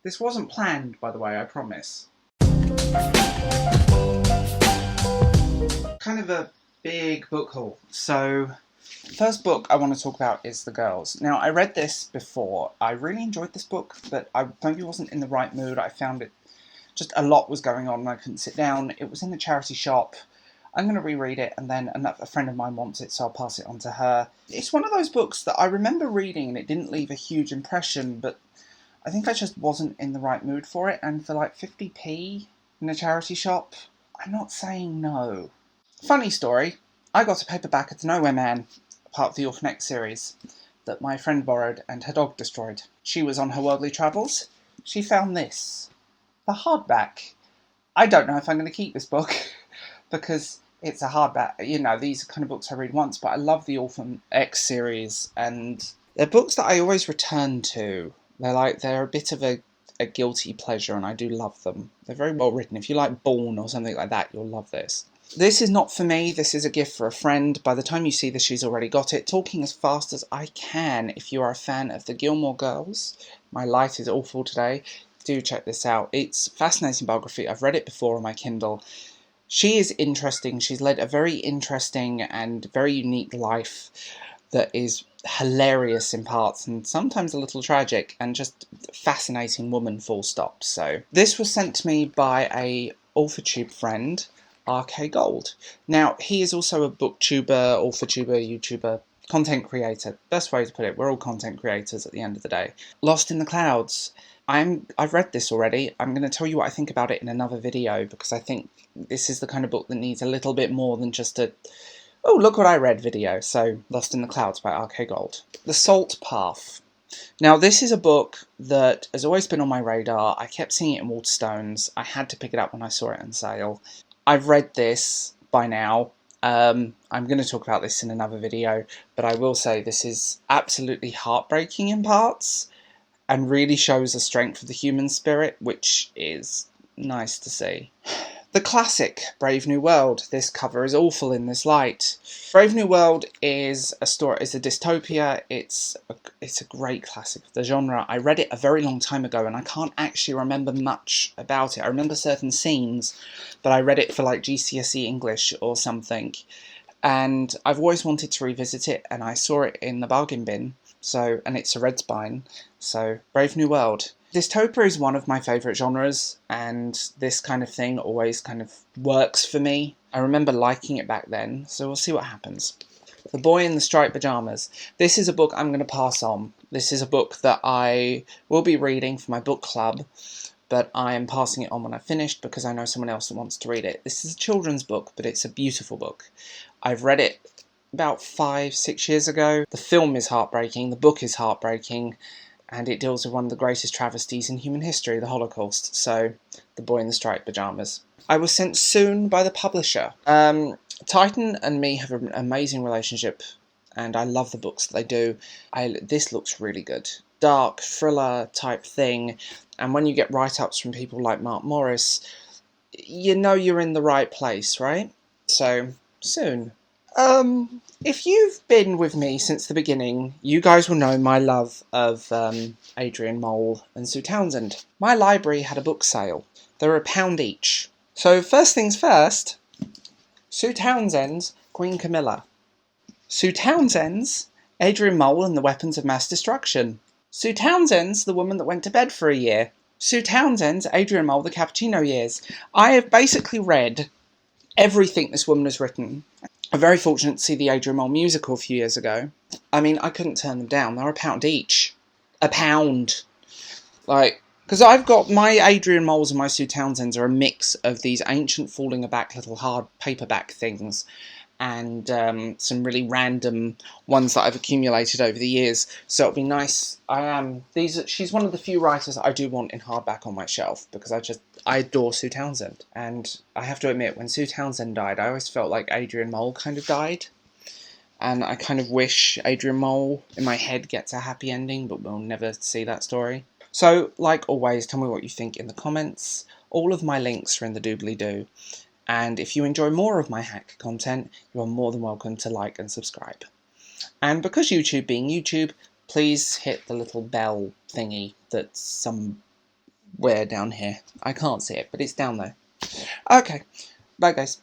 This wasn't planned, by the way, I promise. Kind of a big book haul. So, first book I want to talk about is The Girls. Now, I read this before. I really enjoyed this book, but I maybe wasn't in the right mood. I found it, just a lot was going on and I couldn't sit down. It was in the charity shop. I'm going to reread it, and then a friend of mine wants it, so I'll pass it on to her. It's one of those books that I remember reading and it didn't leave a huge impression, but I think I just wasn't in the right mood for it, and for like 50p in a charity shop, I'm not saying no. Funny story, I got a paperback of The Nowhere Man, part of the Orphan X series, that my friend borrowed and her dog destroyed. She was on her worldly travels. She found this, the hardback. I don't know if I'm going to keep this book, because it's a hardback. You know, these are kind of books I read once, but I love the Orphan X series, and they're books that I always return to. They're a bit of a guilty pleasure, and I do love them. They're very well written. If you like Born or something like that, you'll love this. This is not for me. This is a gift for a friend. By the time you see this, she's already got it. Talking as fast as I can. If you are a fan of the Gilmore Girls, my light is awful today. Do check this out. It's a fascinating biography. I've read it before on my Kindle. She is interesting. She's led a very interesting and very unique life that is hilarious in parts and sometimes a little tragic, and just fascinating woman, full stop. So this was sent to me by a AuthorTube friend, RK Gold. Now, he is also a booktuber, AuthorTuber, YouTuber, content creator. Best way to put it, we're all content creators at the end of the day. Lost in the Clouds. I've read this already. I'm going to tell you what I think about it in another video, because I think this is the kind of book that needs a little bit more than just a, oh, look what I read video. So, Lost in the Clouds by RK Gold. The Salt Path. Now, this is a book that has always been on my radar. I kept seeing it in Waterstones. I had to pick it up when I saw it on sale. I've read this by now. I'm going to talk about this in another video, but I will say this is absolutely heartbreaking in parts, and really shows the strength of the human spirit, which is nice to see. The classic, Brave New World. This cover is awful in this light. Brave New World is a dystopia. It's a great classic of the genre. I read it a very long time ago, and I can't actually remember much about it. I remember certain scenes, but I read it for like GCSE English or something, and I've always wanted to revisit it, and I saw it in the bargain bin. So, and it's a red spine, so Brave New World. Dystopia is one of my favourite genres, and this kind of thing always kind of works for me. I remember liking it back then, so we'll see what happens. The Boy in the Striped Pyjamas. This is a book I'm going to pass on. This is a book that I will be reading for my book club, but I am passing it on when I've finished because I know someone else that wants to read it. This is a children's book, but it's a beautiful book. I've read it about 5-6 years ago. The film is heartbreaking, the book is heartbreaking, and it deals with one of the greatest travesties in human history, the Holocaust. So, The Boy in the Striped Pyjamas. I was sent soon by the publisher. Titan and me have an amazing relationship, and I love the books that they do. This looks really good. Dark, thriller type thing, and when you get write-ups from people like Mark Morris, you know you're in the right place, right? So, soon. If you've been with me since the beginning, you guys will know my love of Adrian Mole and Sue Townsend. My library had a book sale. They were £1 each. So first things first, Sue Townsend's Queen Camilla. Sue Townsend's Adrian Mole and the Weapons of Mass Destruction. Sue Townsend's The Woman That Went to Bed for a Year. Sue Townsend's Adrian Mole, The Cappuccino Years. I have basically read everything this woman has written. I'm very fortunate to see the Adrian Mole musical a few years ago. I mean, I couldn't turn them down. They're £1 each. £1. Like, because I've got my Adrian Moles and my Sue Townsends are a mix of these ancient falling aback little hard paperback things, and some really random ones that I've accumulated over the years. So it'll be nice. She's one of the few writers I do want in hardback on my shelf, because I adore Sue Townsend. And I have to admit, when Sue Townsend died, I always felt like Adrian Mole kind of died. And I kind of wish Adrian Mole, in my head, gets a happy ending, but we'll never see that story. So, like always, tell me what you think in the comments. All of my links are in the doobly-doo. And if you enjoy more of my hack content, you are more than welcome to like and subscribe. And because YouTube being YouTube, please hit the little bell thingy that some somewhere down here. I can't see it, but it's down there. Okay, bye guys.